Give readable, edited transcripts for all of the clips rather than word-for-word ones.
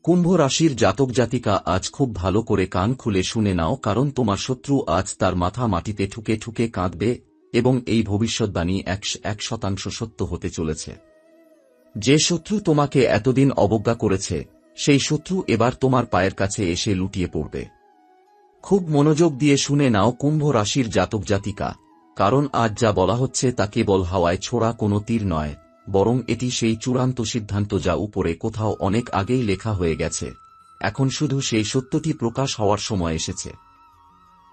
কুম্ভ রাশির জাতক জাতিকা আজ খুব ভালো করে কান খুলে শুনে নাও, কারণ তোমার শত্রু আজ তার মাথা মাটিতে ঠুকে ঠুকে কাঁদবে এবং এই ভবিষ্যদ্বাণী 100% সত্য হতে চলেছে। যে শত্রু তোমাকে এতদিন অবজ্ঞা করেছে, সেই শত্রু এবার তোমার পায়ের কাছে এসে লুটিয়ে পড়বে। খুব মনোযোগ দিয়ে শুনে নাও কুম্ভ রাশির জাতক জাতিকা, কারণ আজ যা বলা হচ্ছে তা কেবল হাওয়ায় ছোড়া কোনো তীর নয়, বরং এটি সেই চূড়ান্ত সিদ্ধান্ত যা উপরে কোথাও অনেক আগেই লেখা হয়ে গেছে। এখন শুধু সেই সত্যটি প্রকাশ হওয়ার সময় এসেছে।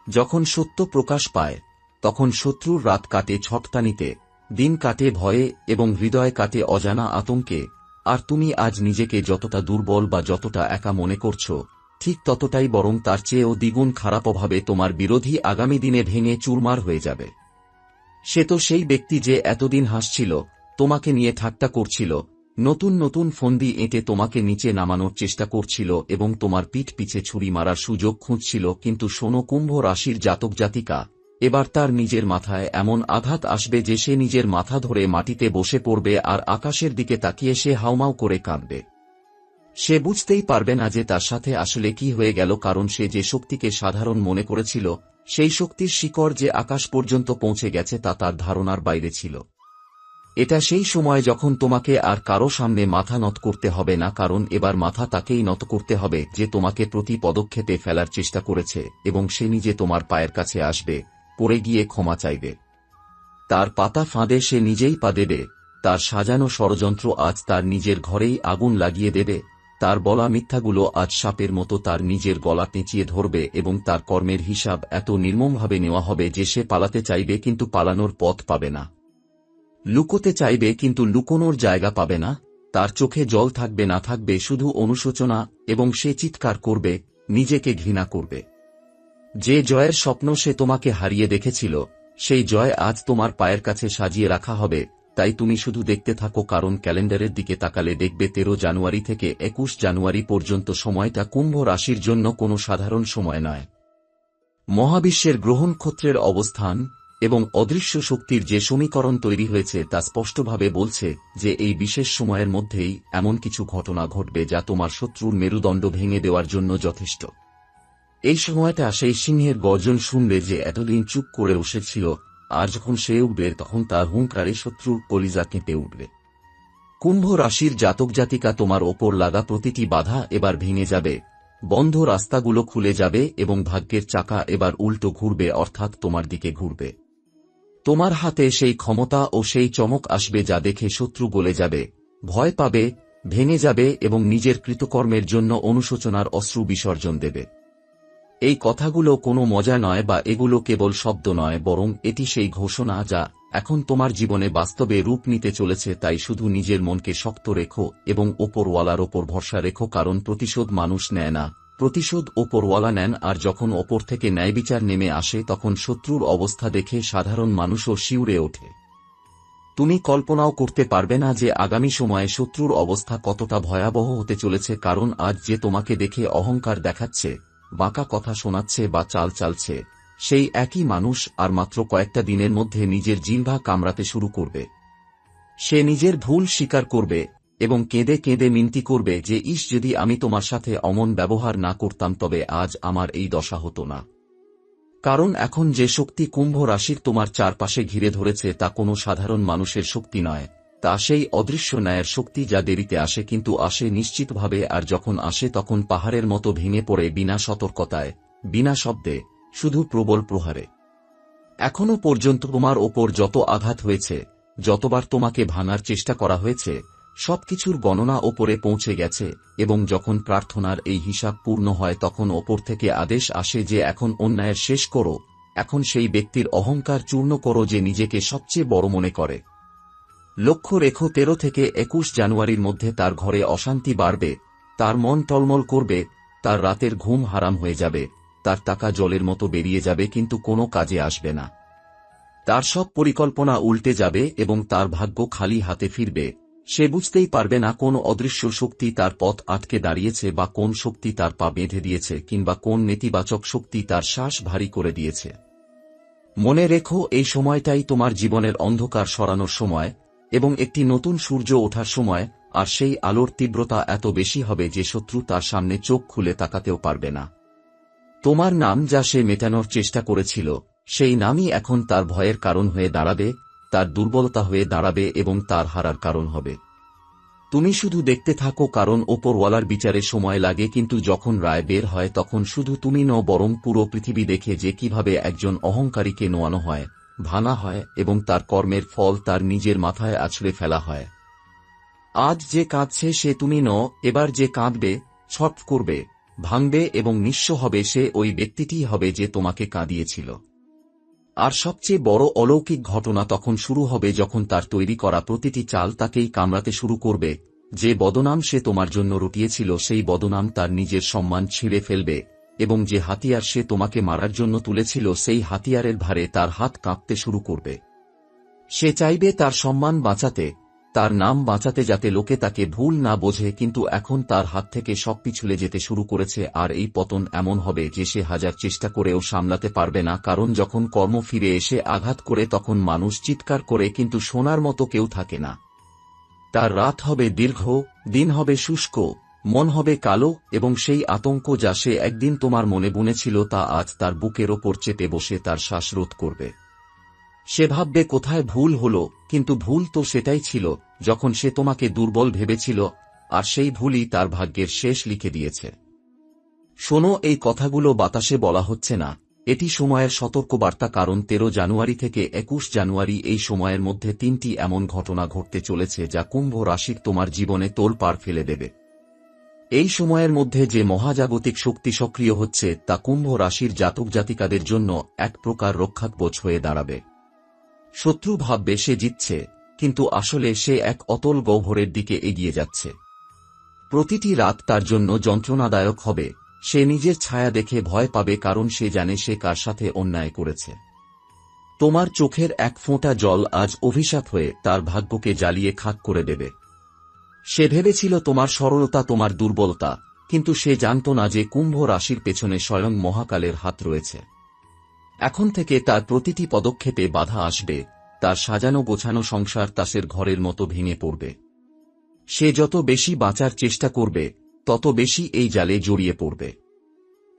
যখন সত্য প্রকাশ পায়, তখন শত্রুর রাত কাটে ছটতানিতে, দিন কাটে ভয়ে এবং হৃদয় কাটে অজানা আতঙ্কে। আর তুমি আজ নিজেকে যতটা দুর্বল বা যতটা একা মনে করছো, ঠিক ততটাই বরং তার চেয়েও দ্বিগুণ খারাপ অভাবে তোমার বিরোধী আগামী দিনে ভেঙে চুরমার হয়ে যাবে। সে তো সেই ব্যক্তি যে এতদিন হাসছিল, তোমাকে নিয়ে ঠাট্টা করছিল, নতুন নতুন ফন্দি এঁটে তোমাকে নিচে নামানোর চেষ্টা করছিল এবং তোমার পিঠ পিছে ছুরি মারার সুযোগ খুঁজছিল। কিন্তু শোনো কুম্ভ রাশির জাতক জাতিকা, এবার তার নিজের মাথায় এমন আঘাত আসবে যে সে নিজের মাথা ধরে মাটিতে বসে পড়বে আর আকাশের দিকে তাকিয়ে সে হাউমাউ করে কাঁদবে। সে বুঝতেই পারবে না যে তার সাথে আসলে কি হয়ে গেল, কারণ সে যে শক্তিকে সাধারণ মনে করেছিল, সেই শক্তির শিকড় যে আকাশ পর্যন্ত পৌঁছে গেছে তা তার ধারণার বাইরে ছিল। এটা সেই সময় যখন তোমাকে আর কারো সামনে মাথা নত করতে হবে না, কারণ এবার মাথা তাকেই নত করতে হবে যে তোমাকে প্রতি পদক্ষেপে ফেলার চেষ্টা করেছে, এবং সে নিজে তোমার পায়ের কাছে আসবে, পড়ে গিয়ে ক্ষমা চাইবে। তার পাতা ফাঁদে সে নিজেই পা দেবে, তার সাজানো ষড়যন্ত্র আজ তার নিজের ঘরেই আগুন লাগিয়ে দেবে, তার বলা মিথ্যাগুলো আজ সাপের মতো তার নিজের গলা পেঁচিয়ে ধরবে এবং তার কর্মের হিসাব এত নির্মমভাবে নেওয়া হবে যে সে পালাতে চাইবে কিন্তু পালানোর পথ পাবে না, লুকোতে চাইবে কিন্তু লুকোনোর জায়গা পাবে না। তার চোখে জল থাকবে না, থাকবে শুধু অনুশোচনা, এবং সে চিৎকার করবে, নিজেকে ঘৃণা করবে। যে জয়ের স্বপ্ন সে তোমাকে হারিয়ে দেখেছিল, সেই জয় আজ তোমার পায়ের কাছে সাজিয়ে রাখা হবে। তাই তুমি শুধু দেখতে থাকো, কারণ ক্যালেন্ডারের দিকে তাকালে দেখবে 13 জানুয়ারি থেকে 21 জানুয়ারি পর্যন্ত সময়টা কুম্ভ রাশির জন্য কোনো সাধারণ সময় নয়। মহাবিশ্বের গ্রহনক্ষত্রের অবস্থান এবং অদৃশ্য শক্তির যে সমীকরণ তৈরি হয়েছে তা স্পষ্টভাবে বলছে যে এই বিশেষ সময়ের মধ্যেই এমন কিছু ঘটনা ঘটবে যা তোমার শত্রুর মেরুদণ্ড ভেঙে দেওয়ার জন্য যথেষ্ট। এই সময়টা সেই সিংহের গর্জন শুনবে যে এতদিন চুপ করে বসেছিল, আর যখন সে উঠবে তখন তার হুঙ্কারে শত্রুর কলিজা কেঁপে উঠবে। কুম্ভ রাশির জাতক জাতিকা, তোমার ওপর লাগা প্রতিটি বাধা এবার ভেঙে যাবে, বন্ধ রাস্তাগুলো খুলে যাবে এবং ভাগ্যের চাকা এবার উল্টো ঘুরবে, অর্থাৎ তোমার দিকে ঘুরবে। তোমার হাতে সেই ক্ষমতা ও সেই চমক আসবে যা দেখে শত্রু গলে যাবে, ভয় পাবে, ভেঙে যাবে এবং নিজের কৃতকর্মের জন্য অনুশোচনার অশ্রু বিসর্জন দেবে। এই কথাগুলো কোনো মজা নয় বা এগুলো কেবল শব্দ নয়, বরং এটি সেই ঘোষণা যা এখন তোমার জীবনে বাস্তবে রূপ নিতে চলেছে। তাই শুধু নিজের মনকে শক্ত রেখো এবং ওপরওয়ালার ওপর ভরসা রেখো, কারণ প্রতিশোধ মানুষ নেয় না, প্রতিশোধ ওপরওয়ালা নেন। আর যখন ওপর থেকে ন্যায়বিচার নেমে আসে, তখন শত্রুর অবস্থা দেখে সাধারণ মানুষও শিউরে ওঠে। তুমি কল্পনাও করতে পারবে না যে আগামী সময়ে শত্রুর অবস্থা কতটা ভয়াবহ হতে চলেছে, কারণ আজ যে তোমাকে দেখে অহংকার দেখাচ্ছে, বাঁকা কথা শোনাচ্ছে বা চাল চালছে, সেই একই মানুষ আর মাত্র কয়েকটা দিনের মধ্যে নিজের জিহ্বা কামড়াতে শুরু করবে। সে নিজের ভুল স্বীকার করবে এবং কেঁদে কেঁদে মিনতি করবে যে ইস, যদি আমি তোমার সাথে অমন ব্যবহার না করতাম তবে আজ আমার এই দশা হতো না। কারণ এখন যে শক্তি কুম্ভ রাশির তোমার চারপাশে ঘিরে ধরেছে তা কোনো সাধারণ মানুষের শক্তি নয়, তা সেই অদৃশ্য ন্যায়ের শক্তি যা দেরিতে আসে কিন্তু আসে নিশ্চিতভাবে, আর যখন আসে তখন পাহাড়ের মতো ভেঙে পড়ে বিনা সতর্কতায়, বিনা শব্দে, শুধু প্রবল প্রহারে। এখনো পর্যন্ত তোমার ওপর যত আঘাত হয়েছে, যতবার তোমাকে ভাঙার চেষ্টা করা হয়েছে, সবকিছুর গণনা ওপরে পৌঁছে গেছে, এবং যখন প্রার্থনার এই হিসাব পূর্ণ হয় তখন ওপর থেকে আদেশ আসে যে এখন অন্যায়ের শেষ করো, এখন সেই ব্যক্তির অহংকার চূর্ণ করো যে নিজেকে সবচেয়ে বড় মনে করে। লক্ষ্য রেখো 13 থেকে 21 জানুয়ারির মধ্যে তার ঘরে অশান্তি বাড়বে, তার মন টলমল করবে, তার রাতের ঘুম হারাম হয়ে যাবে, তার টাকা জলের মতো বেরিয়ে যাবে কিন্তু কোনো কাজে আসবে না, তার সব পরিকল্পনা উল্টে যাবে এবং তার ভাগ্য খালি হাতে ফিরবে। সে বুঝতেই পারবে না কোন অদৃশ্য শক্তি তার পথ আটকে দাঁড়িয়েছে বা কোন শক্তি তার পা বেঁধে দিয়েছে কিংবা কোন নেতিবাচক শক্তি তার শ্বাস ভারী করে দিয়েছে। মনে রেখো, এই সময়টাই তোমার জীবনের অন্ধকার সরানোর সময় এবং একটি নতুন সূর্য ওঠার সময়। আর সেই আলোর তীব্রতা এত বেশি হবে যে শত্রু তার সামনে চোখ খুলে তাকাতেও পারবে না। তোমার নাম যা সে মেটানোর চেষ্টা করেছিল, সেই নামই এখন তার ভয়ের কারণ হয়ে দাঁড়াবে, তার দুর্বলতা হয়ে দাঁড়াবে এবং তার হারার কারণ হবে। তুমি শুধু দেখতে থাকো, কারণ ওপরওয়ালার বিচারে সময় লাগে, কিন্তু যখন রায় বের হয় তখন শুধু তুমি নও বরং পুরো পৃথিবী দেখে যে কিভাবে একজন অহংকারীকে নোয়ানো হয়, ভাঙা হয় এবং তার কর্মের ফল তার নিজের মাথায় আছড়ে ফেলা হয়। আজ যে কাঁদছে সে তুমি নও, এবার যে কাঁদবে, ছট করবে, ভাঙবে এবং নিঃস্ব হবে সে ওই ব্যক্তিটিই হবে যে তোমাকে কাঁদিয়েছিল। আর সবচেয়ে বড় অলৌকিক ঘটনা তখন শুরু হবে যখন তার তৈরি করা প্রতিটি চাল তাকেই কামড়াতে শুরু করবে। যে বদনাম সে তোমার জন্য রটিয়েছিল সেই বদনাম তার নিজের সম্মান ছিঁড়ে ফেলবে, এবং যে হাতিয়ার সে তোমাকে মারার জন্য তুলেছিল সেই হাতিয়ারের ভারে তার হাত কাঁপতে শুরু করবে। সে চাইবে তার সম্মান বাঁচাতে, তার নাম বাঁচাতে, যাতে লোকে তাকে ভুল না বোঝে, কিন্তু এখন তার হাত থেকে সব পিছলে যেতে শুরু করেছে। আর এই পতন এমন হবে যে সে হাজার চেষ্টা করেও সামলাতে পারবে না, কারণ যখন কর্ম ফিরে এসে আঘাত করে তখন মানুষ চিৎকার করে, কিন্তু শোনার মতো কেউ থাকে না। তার রাত হবে দীর্ঘ, দিন হবে শুষ্ক, মন হবে কালো, এবং সেই আতঙ্ক যা সে একদিন তোমার মনে বুনেছিল তা আজ তার বুকের ওপর চেপে বসে তার শ্বাসরোধ করবে। সে ভাববে কোথায় ভুল হলো, কিন্তু ভুল তো সেটাই ছিল যখন সে তোমাকে দুর্বল ভেবেছিল, আর সেই ভুলই তার ভাগ্যের শেষ লিখে দিয়েছে। শোনো, এই কথাগুলো বাতাসে বলা হচ্ছে না, এটি সময়ের সতর্কবার্তা, কারণ 13 জানুয়ারি থেকে 21 জানুয়ারি এই সময়ের মধ্যে 3টি এমন ঘটনা ঘটতে চলেছে যা কুম্ভ রাশির তোমার জীবনে তোলপাড় ফেলে দেবে। এই সময়ের মধ্যে যে মহাজাগতিক শক্তি সক্রিয় হচ্ছে তা কুম্ভ রাশির জাতক জাতিকাদের জন্য এক প্রকার রক্ষাকবচ হয়ে দাঁড়াবে। শত্রু ভাববে সে জিতছে, কিন্তু আসলে সে এক অতল গহ্বরের দিকে এগিয়ে যাচ্ছে। প্রতিটি রাত তার জন্য যন্ত্রণাদায়ক হবে, সে নিজের ছায়া দেখে ভয় পাবে, কারণ সে জানে সে কার সাথে অন্যায় করেছে। তোমার চোখের এক ফোঁটা জল আজ অভিশাপ হয়ে তার ভাগ্যকে জ্বালিয়ে খাক করে দেবে। সে ভেবেছিল তোমার সরলতা তোমার দুর্বলতা, কিন্তু সে জানত না যে কুম্ভ রাশির পেছনে স্বয়ং মহাকালের হাত রয়েছে। এখন থেকে তার প্রতিটি পদক্ষেপে বাধা আসবে, তার সাজানো গোছানো সংসার তাসের ঘরের মতো ভেঙে পড়বে। সে যত বেশি বাঁচার চেষ্টা করবে তত বেশি এই জালে জড়িয়ে পড়বে।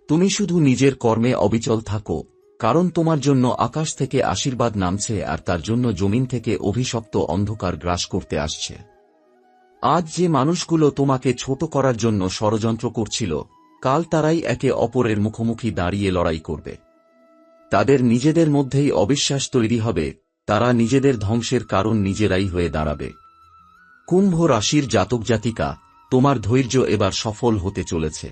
তুমি শুধু নিজের কর্মে অবিচল থাকো, কারণ তোমার জন্য আকাশ থেকে আশীর্বাদ নামছে আর তার জন্য জমিন থেকে অভিশপ্ত অন্ধকার গ্রাস করতে আসছে। আজ যে মানুষগুলো তোমাকে ছোট করার জন্য ষড়যন্ত্র করছিল, কাল তারাই একে অপরের মুখোমুখি দাঁড়িয়ে লড়াই করবে। তাদের নিজেদের মধ্যেই অবিশ্বাস তৈরি হবে, তারা নিজেদের ধ্বংসের কারণ নিজেরাই হয়ে দাঁড়াবে। কুম্ভ রাশির জাতক জাতিকা, তোমার ধৈর্য এবার সফল হতে চলেছে।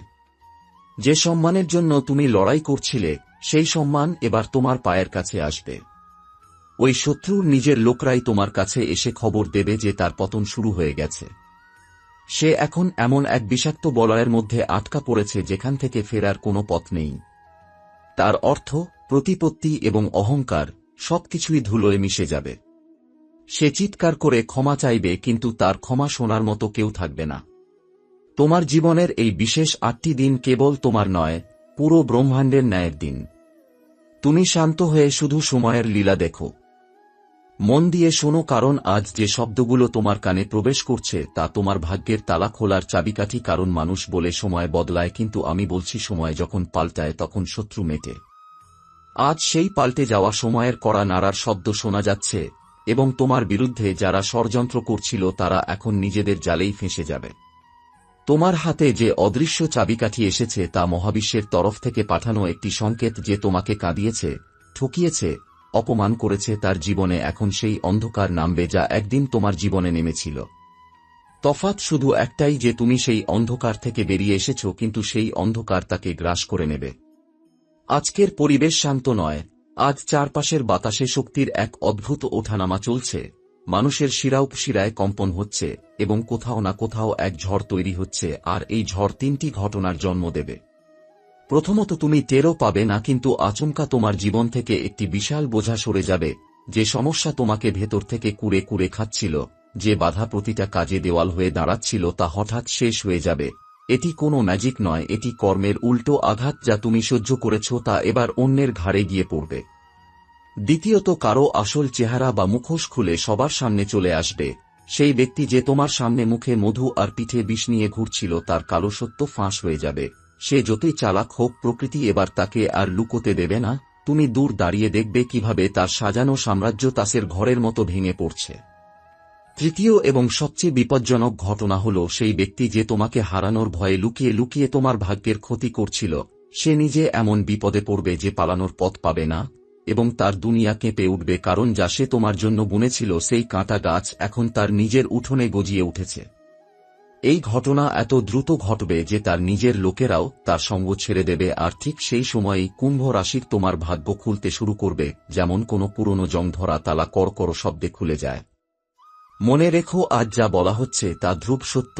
যে সম্মানের জন্য তুমি লড়াই করছিলে সেই সম্মান এবার তোমার পায়ের কাছে আসবে। ওই শত্রুর নিজের লোকরাই তোমার কাছে এসে খবর দেবে যে তার পতন শুরু হয়ে গেছে। সে এখন এমন এক বিষাক্ত বলয়ের মধ্যে আটকা পড়েছে যেখান থেকে ফেরার কোনো পথ নেই। তার অর্থ, প্রতিপত্তি এবং অহংকার সবকিছুই ধুলোয় মিশে যাবে। সে চিৎকার করে ক্ষমা চাইবে, কিন্তু তার ক্ষমা শোনার মতো কেউ থাকবে না। তোমার জীবনের এই বিশেষ 8টি দিন কেবল তোমার নয়, পুরো ব্রহ্মাণ্ডের ন্যায়ের দিন। তুমি শান্ত হয়ে শুধু সময়ের লীলা দেখো। মন দিয়ে শোনো, কারণ আজ যে শব্দগুলো তোমার কানে প্রবেশ করছে তা তোমার ভাগ্যের তালা খোলার চাবিকাঠি। কারণ মানুষ বলে সময় বদলায়, কিন্তু আমি বলছি সময় যখন পাল্টায় তখন শত্রু মেটে। আজ সেই পাল্টে যাওয়া সময়ের কড়া নাড়ার শব্দ শোনা যাচ্ছে, এবং তোমার বিরুদ্ধে যারা ষড়যন্ত্র করছিল তারা এখন নিজেদের জালেই ফেঁসে যাবে। তোমার হাতে যে অদৃশ্য চাবিকাঠি এসেছে তা মহাবিশ্বের তরফ থেকে পাঠানো একটি সংকেত যে তোমাকে কাঁদিয়েছে, ঠকিয়েছে, অপমান করেছে, তার জীবনে এখন সেই অন্ধকার নামবে যা একদিন তোমার জীবনে নেমেছিল। তফাৎ শুধু একটাই যে তুমি সেই অন্ধকার থেকে বেরিয়ে এসেছ, কিন্তু সেই অন্ধকার তাকে গ্রাস করে নেবে। আজকের পরিবেশ শান্ত নয়। আজ চারপাশের বাতাসে শক্তির এক অদ্ভুত ওঠানামা চলছে, মানুষের শিরা উপশিরায় কম্পন হচ্ছে, এবং কোথাও না কোথাও এক ঝড় তৈরি হচ্ছে। আর এই ঝড় 3টি ঘটনার জন্ম দেবে। প্রথমত, তুমি টেরও পাবে না, কিন্তু আচমকা তোমার জীবন থেকে একটি বিশাল বোঝা সরে যাবে। যে সমস্যা তোমাকে ভেতর থেকে কুড়ে কুড়ে খাচ্ছিল, যে বাধা প্রতিটা কাজে দেওয়াল হয়ে দাঁড়াচ্ছিল, তা হঠাৎ শেষ হয়ে যাবে। এটি কোনো ম্যাজিক নয়, এটি কর্মের উল্টো আঘাত। যা তুমি সহ্য করেছ তা এবার অন্যের ঘাড়ে গিয়ে পড়বে। দ্বিতীয়ত, কারো আসল চেহারা বা মুখোশ খুলে সবার সামনে চলে আসবে। সেই ব্যক্তি যে তোমার সামনে মুখে মধু আর পিঠে বিষ নিয়ে ঘুরছিল তার কালো সত্য ফাঁস হয়ে যাবে। সে যতই চালাক হোক, প্রকৃতি এবার তাকে আর লুকোতে দেবে না। তুমি দূর দাঁড়িয়ে দেখবে কিভাবে তার সাজানো সাম্রাজ্য তাসের ঘরের মতো ভেঙে পড়ছে। তৃতীয় এবং সবচেয়ে বিপজ্জনক ঘটনা হল, সেই ব্যক্তি যে তোমাকে হারানোর ভয়ে লুকিয়ে লুকিয়ে তোমার ভাগ্যের ক্ষতি করছিল, সে নিজে এমন বিপদে পড়বে যে পালানোর পথ পাবে না, এবং তার দুনিয়া কেঁপে উঠবে, কারণ যা সে তোমার জন্য বুনেছিল সেই কাঁটা গাছ এখন তার নিজের উঠোনে গজিয়ে উঠেছে। এই ঘটনা এত দ্রুত ঘটবে যে তার নিজের লোকেরাও তার সঙ্গ ছেড়ে দেবে, আর ঠিক সেই সময়েই কুম্ভ রাশির তোমার ভাগ্য খুলতে শুরু করবে, যেমন কোনো পুরনো জং ধরা তালা কড়কড় শব্দে খুলে যায়। মনে রেখো, আজ যা বলা হচ্ছে তা ধ্রুব সত্য।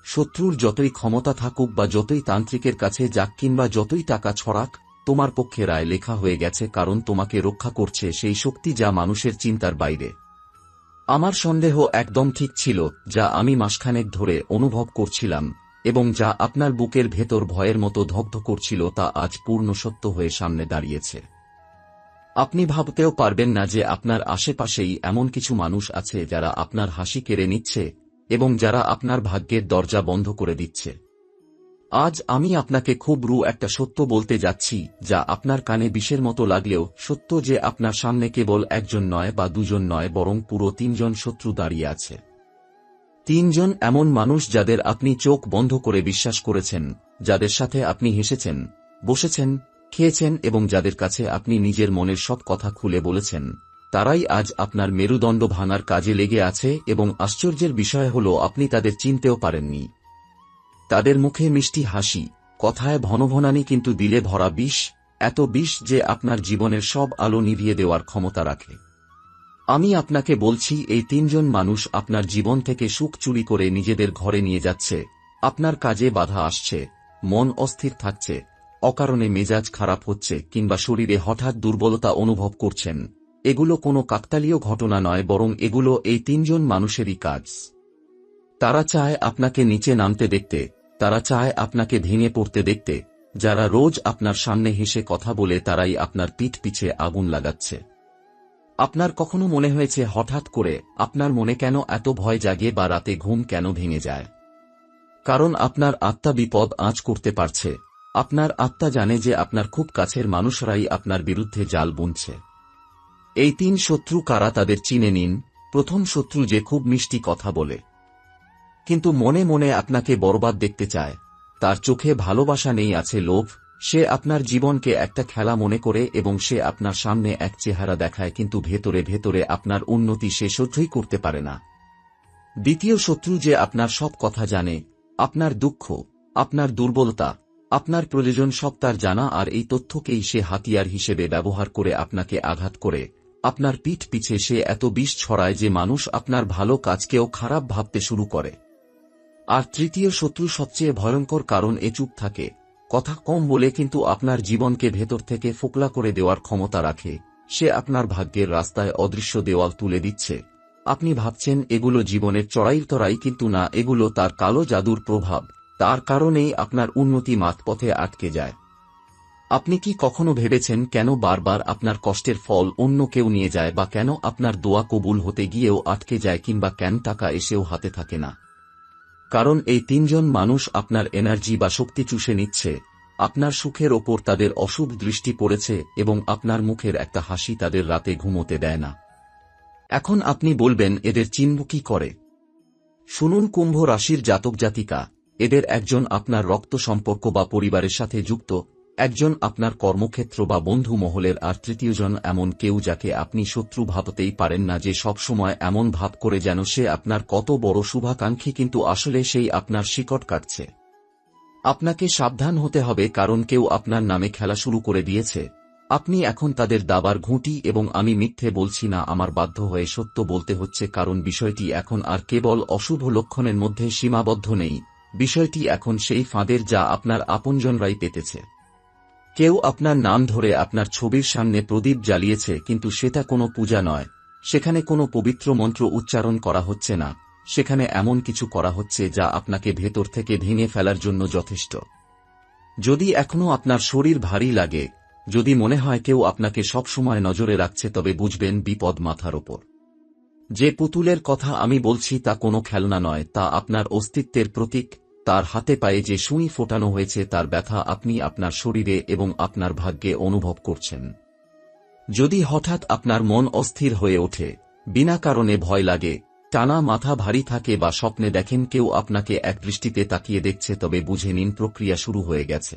শত্রুর যতই ক্ষমতা থাকুক বা যতই তান্ত্রিকের কাছে যাক কিংবা যতই টাকা ছড়াক, তোমার পক্ষে রায় লেখা হয়ে গেছে, কারণ তোমাকে রক্ষা করছে সেই শক্তি যা মানুষের চিন্তার বাইরে। আমার সন্দেহ একদম ঠিক ছিল, যা আমি মাসখানেক ধরে অনুভব করছিলাম এবং যা আপনার বুকের ভেতর ভয়ের মতো দগ্ধ করছিল, তা আজ পূর্ণ সত্য হয়ে সামনে দাঁড়িয়েছে। আপনি ভাবতেও পারবেন না যে আপনার আশেপাশেই এমন কিছু মানুষ আছে যারা আপনার হাসি কেড়ে নিচ্ছে এবং যারা আপনার ভাগ্যের দরজা বন্ধ করে দিচ্ছে। আজ আমি আপনাকে খুব একটা সত্য বলতে যাচ্ছি, যা আপনার কানে বিষের মতো লাগলেও সত্য, যে আপনার সামনে কেবল একজন নয় বা দুজন নয়, বরং পুরো 3 জন শত্রু দাঁড়িয়ে আছে। 3 জন এমন মানুষ যাদের আপনি চোখ বন্ধ করে বিশ্বাস করেছেন, যাদের সাথে আপনি হেসেছেন, বসেছেন, খেয়েছেন এবং যাদের কাছে আপনি নিজের মনের সব কথা খুলে বলেছেন। তারাই আজ আপনার মেরুদণ্ড ভাঙার কাজে লেগে আছে, এবং আশ্চর্যের বিষয় হল আপনি তাদের চিনতেও পারেননি। তাদের মুখে মিষ্টি হাসি, কথায় ভনভনানি, কিন্তু দিলে ভরা বিষ, এত বিষ যে আপনার জীবনের সব আলো নিভিয়ে দেওয়ার ক্ষমতা রাখে। আমি আপনাকে বলছি, এই 3 জন মানুষ আপনার জীবন থেকে সুখ চুরি করে নিজেদের ঘরে নিয়ে যাচ্ছে। আপনার কাজে বাধা আসছে, মন অস্থির থাকছে, অকারণে মেজাজ খারাপ হচ্ছে কিংবা শরীরে হঠাৎ দুর্বলতা অনুভব করছেন। এগুলো কোনো কাকতালীয় ঘটনা নয়, বরং এগুলো এই 3 জন মানুষেরই কাজ। তারা চায় আপনাকে নিচে নামতে দেখতে, তারা চায় আপনাকে ভেঙে পড়তে দেখতে। যারা রোজ আপনার সামনে হেসে কথা বলে, তারাই আপনার পিঠ পিছে আগুন লাগাচ্ছে। আপনার কখনো মনে হয়েছে হঠাৎ করে আপনার মনে কেন এত ভয় জাগে বা রাতে ঘুম কেন ভেঙে যায়? কারণ আপনার আত্মা বিপদ আঁচ করতে পারছে। আপনার আত্মা জানে যে আপনার খুব কাছের মানুষরাই আপনার বিরুদ্ধে জাল বুনছে। এই 3 শত্রু কারা তাদের চিনে নিন। প্রথম শত্রু যে খুব মিষ্টি কথা বলে, কিন্তু মনে মনে আপনাকে বরবাদ দেখতে চায়। তার চোখে ভালোবাসা নেই, আছে লোভ। সে আপনার জীবনকে একটা খেলা মনে করে এবং সে আপনার সামনে এক চেহারা দেখায়, কিন্তু ভেতরে ভেতরে আপনার উন্নতি সে সহ্যই করতে পারে না। দ্বিতীয় শত্রু যে আপনার সব কথা জানে, আপনার দুঃখ, আপনার দুর্বলতা, আপনার প্রয়োজন সব তার জানা, আর এই তথ্যকেই সে হাতিয়ার হিসেবে ব্যবহার করে আপনাকে আঘাত করে। আপনার পিঠ পিছে সে এত বিষ ছড়ায় যে মানুষ আপনার ভালো কাজকেও খারাপ ভাবতে শুরু করে। আর তৃতীয় শত্রু সবচেয়ে ভয়ঙ্কর, কারণ এ চুপ থাকে, কথা কম বলে, কিন্তু আপনার জীবনকে ভেতর থেকে ফোকলা করে দেওয়ার ক্ষমতা রাখে। সে আপনার ভাগ্যের রাস্তায় অদৃশ্য দেওয়াল তুলে দিচ্ছে। আপনি ভাবছেন এগুলো জীবনের চড়াইতরাই, কিন্তু না, এগুলো তার কালো জাদুর প্রভাব। তার কারণেই আপনার উন্নতি মাঝপথে আটকে যায়। আপনি কি কখনো ভেবেছেন কেন বারবার আপনার কষ্টের ফল অন্য কেউ নিয়ে যায়, বা কেন আপনার দোয়া কবুল হতে গিয়েও আটকে যায়, কিংবা কেন টাকা এসেও হাতে থাকে না? কারণ এই 3 জন মানুষ আপনার এনার্জি বা শক্তি চুষে নিচ্ছে। আপনার সুখের ওপর তাদের অশুভ দৃষ্টি পড়েছে এবং আপনার মুখের একটা হাসি তাদের রাতে ঘুমোতে দেয় না। এখন আপনি বলবেন, এদের চিনব কি করে? শুনুন, কুম্ভ রাশির জাতক জাতিকা, এদের একজন আপনার রক্ত সম্পর্ক বা পরিবারের সাথে যুক্ত, একজন আপনার কর্মক্ষেত্র বা বন্ধু মহলের, আর তৃতীয়জন এমন কেউ যাকে আপনি শত্রু ভাবতেই পারেন না, যে সব সময় এমন ভাব করে যেন সে আপনার কত বড় শুভাকাঙ্ক্ষী, কিন্তু আসলে সেই আপনার শিকড় কাটছে। আপনাকে সাবধান হতে হবে, কারণ কেউ আপনার নামে খেলা শুরু করে দিয়েছে। আপনি এখন তাদের দাবার ঘুঁটি, এবং আমি মিথ্যে বলছি না, আমার বাধ্য হয়ে সত্য বলতে হচ্ছে, কারণ বিষয়টি এখন আর কেবল অশুভ লক্ষণের মধ্যে সীমাবদ্ধ নেই। বিষয়টি এখন সেই ফাঁদের যা আপনার আপনজনরাই পেতেছে। কেউ আপনার নাম ধরে আপনার ছবির সামনে প্রদীপ জ্বালিয়েছে, কিন্তু সেটা কোনো পূজা নয়, সেখানে কোনো পবিত্র মন্ত্র উচ্চারণ করা হচ্ছে না, সেখানে এমন কিছু করা হচ্ছে যা আপনাকে ভেতর থেকে ভেঙে ফেলার জন্য যথেষ্ট। যদি এখনো আপনার শরীর ভারী লাগে, যদি মনে হয় কেউ আপনাকে সব সময় নজরে রাখছে, তবে বুঝবেন বিপদ মাথার ওপর। যে পুতুলের কথা আমি বলছি তা কোনো খেলনা নয়, তা আপনার অস্তিত্বের প্রতীক। তার হাতে পায়ে যে সুই ফোটানো হয়েছে তার ব্যথা আপনি আপনার শরীরে এবং আপনার ভাগ্যে অনুভব করছেন। যদি হঠাৎ আপনার মন অস্থির হয়ে ওঠে, বিনা কারণে ভয় লাগে, টানা মাথা ভারী থাকে বা স্বপ্নে দেখেন কেউ আপনাকে এক দৃষ্টিতে তাকিয়ে দেখছে, তবে বুঝে নিন প্রক্রিয়া শুরু হয়ে গেছে।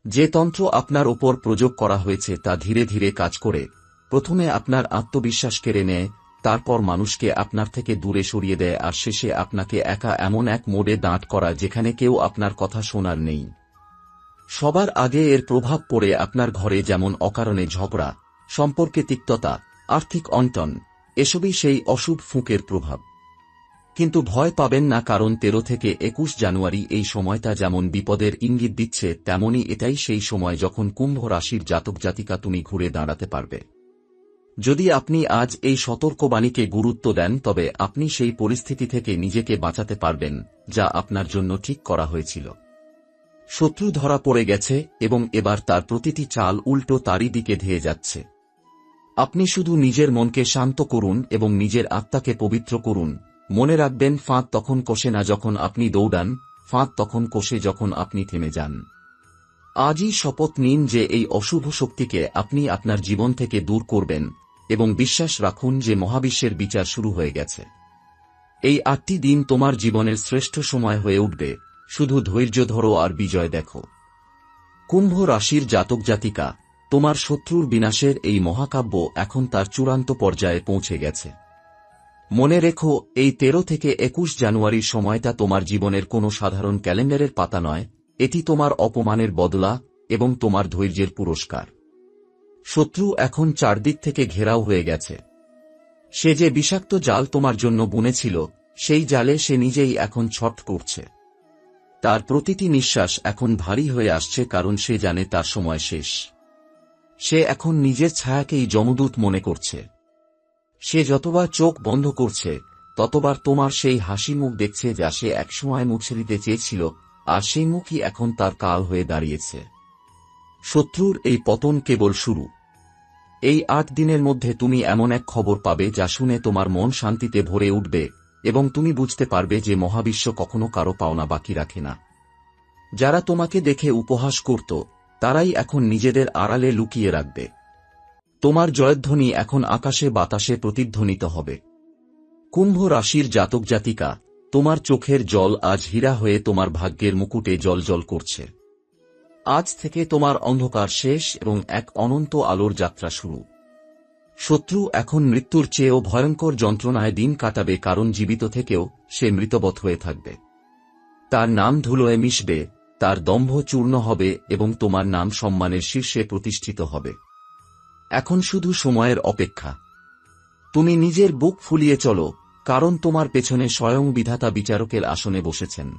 যে তন্ত্র আপনার ওপর প্রয়োগ করা হয়েছে তা ধীরে ধীরে কাজ করে। প্রথমে আপনার আত্মবিশ্বাস কেড়ে নেয়, তারপর মানুষকে আপনার থেকে দূরে সরিয়ে দেয়, আর শেষে আপনাকে একা এমন এক মোড়ে দাঁড় করা যেখানে কেউ আপনার কথা শোনার নেই। সবার আগে এর প্রভাব পড়ে আপনার ঘরে, যেমন অকারণে ঝগড়া, সম্পর্কে তিক্ততা, আর্থিক অনটন, এসবই সেই অশুভ ফুঁকের প্রভাব। কিন্তু ভয় পাবেন না, কারণ 13 থেকে 21 জানুয়ারি এই সময়টা যেমন বিপদের ইঙ্গিত দিচ্ছে, তেমনি এটাই সেই সময় যখন কুম্ভ রাশির জাতক জাতিকা তুমি ঘুরে দাঁড়াতে পারবে। যদি আপনি আজ এই সতর্কবাণীকে গুরুত্ব দেন, তবে আপনি সেই পরিস্থিতি থেকে নিজেকে বাঁচাতে পারবেন যা আপনার জন্য ঠিক করা হয়েছিল। শত্রু ধরা পড়ে গেছে এবং এবার তার প্রতিটি চাল উল্টো তারই দিকে ধেয়ে যাচ্ছে। আপনি শুধু নিজের মনকে শান্ত করুন এবং নিজের আত্মাকে পবিত্র করুন। মনে রাখবেন, ফাঁদ তখন কষে না যখন আপনি দৌড়ান, ফাঁদ তখন কষে যখন আপনি থেমে যান। আজই শপথ নিন যে এই অশুভ শক্তিকে আপনি আপনার জীবন থেকে দূর করবেন এবং বিশ্বাস রাখুন যে মহাবিশ্বের বিচার শুরু হয়ে গেছে। এই 8টি দিন তোমার জীবনের শ্রেষ্ঠ সময় হয়ে উঠবে। শুধু ধৈর্য ধরো আর বিজয় দেখো। কুম্ভ রাশির জাতক জাতিকা, তোমার শত্রুর বিনাশের এই মহাকাব্য এখন তার চূড়ান্ত পর্যায়ে পৌঁছে গেছে। মনে রেখো, এই 13 থেকে 21 জানুয়ারির সময়টা তোমার জীবনের কোনো সাধারণ ক্যালেন্ডারের পাতা নয়, এটি তোমার অপমানের বদলা এবং তোমার ধৈর্যের পুরস্কার। শত্রু এখন চারদিক থেকে ঘেরাও হয়ে গেছে। সে যে বিষাক্ত জাল তোমার জন্য বুনেছিল, সেই জালে সে নিজেই এখন ছট করছে। তার প্রতিটি নিঃশ্বাস এখন ভারী হয়ে আসছে, কারণ সে জানে তার সময় শেষ। সে এখন নিজের ছায়াকেই যমদূত মনে করছে। সে যতবার চোখ বন্ধ করছে, ততবার তোমার সেই হাসি মুখ দেখছে যা সে একসময় মুছে দিতে চেয়েছিল, আর সেই মুখই এখন তার কাল হয়ে দাঁড়িয়েছে। শত্রুর এই পতন কেবল শুরু। এই 8 দিনের মধ্যে তুমি এমন এক খবর পাবে যা শুনে তোমার মন শান্তিতে ভরে উঠবে এবং তুমি বুঝতে পারবে যে মহাবিশ্ব কখনো কারো পাওনা বাকি রাখে না। যারা তোমাকে দেখে উপহাস করত, তারাই এখন নিজেদের আড়ালে লুকিয়ে রাখবে। তোমার জয়ধ্বনি এখন আকাশে বাতাসে প্রতিধ্বনিত হবে। কুম্ভ রাশির জাতক জাতিকা, তোমার চোখের জল আজ হীরা হয়ে তোমার ভাগ্যের মুকুটে জ্বলজ্বল করছে। আজ থেকে তোমার অন্ধকার শেষ এবং এক অনন্ত আলোর যাত্রা শুরু। শত্রু এখন মৃত্যুর চেয়েও ভয়ঙ্কর যন্ত্রণায় দিন কাটাবে, কারণ জীবিত থেকেও সে মৃতবৎ হয়ে থাকবে। তার নাম ধুলোয় মিশবে, তার দম্ভ চূর্ণ হবে এবং তোমার নাম সম্মানের শীর্ষে প্রতিষ্ঠিত হবে। এখন শুধু সময়ের অপেক্ষা। তুমি নিজের বুক ফুলিয়ে চলো, কারণ তোমার পেছনে স্বয়ং বিধাতা বিচারকের আসনে বসেছেন।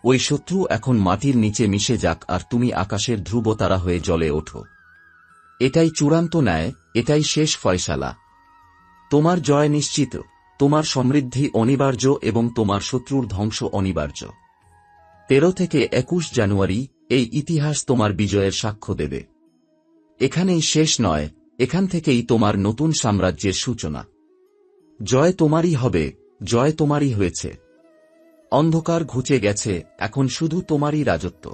ওই শত্রু এখন মাটির নিচে মিশে যাক, আর তুমি আকাশের ধ্রুবতারা হয়ে জ্বলে ওঠো। এটাই চূড়ান্ত ন্যায়, এটাই শেষ ফয়সালা। তোমার জয় নিশ্চিত, তোমার সমৃদ্ধি অনিবার্য এবং তোমার শত্রুর ধ্বংস অনিবার্য। 13 থেকে 21 জানুয়ারি এই ইতিহাস তোমার বিজয়ের সাক্ষ্য দেবে। এখানেই শেষ নয়, এখান থেকেই তোমার নতুন সাম্রাজ্যের সূচনা। জয় তোমারই হবে, জয় তোমারই হয়েছে। অন্ধকার ঘুচে গেছে, এখন শুধু তোমারই রাজত্ব।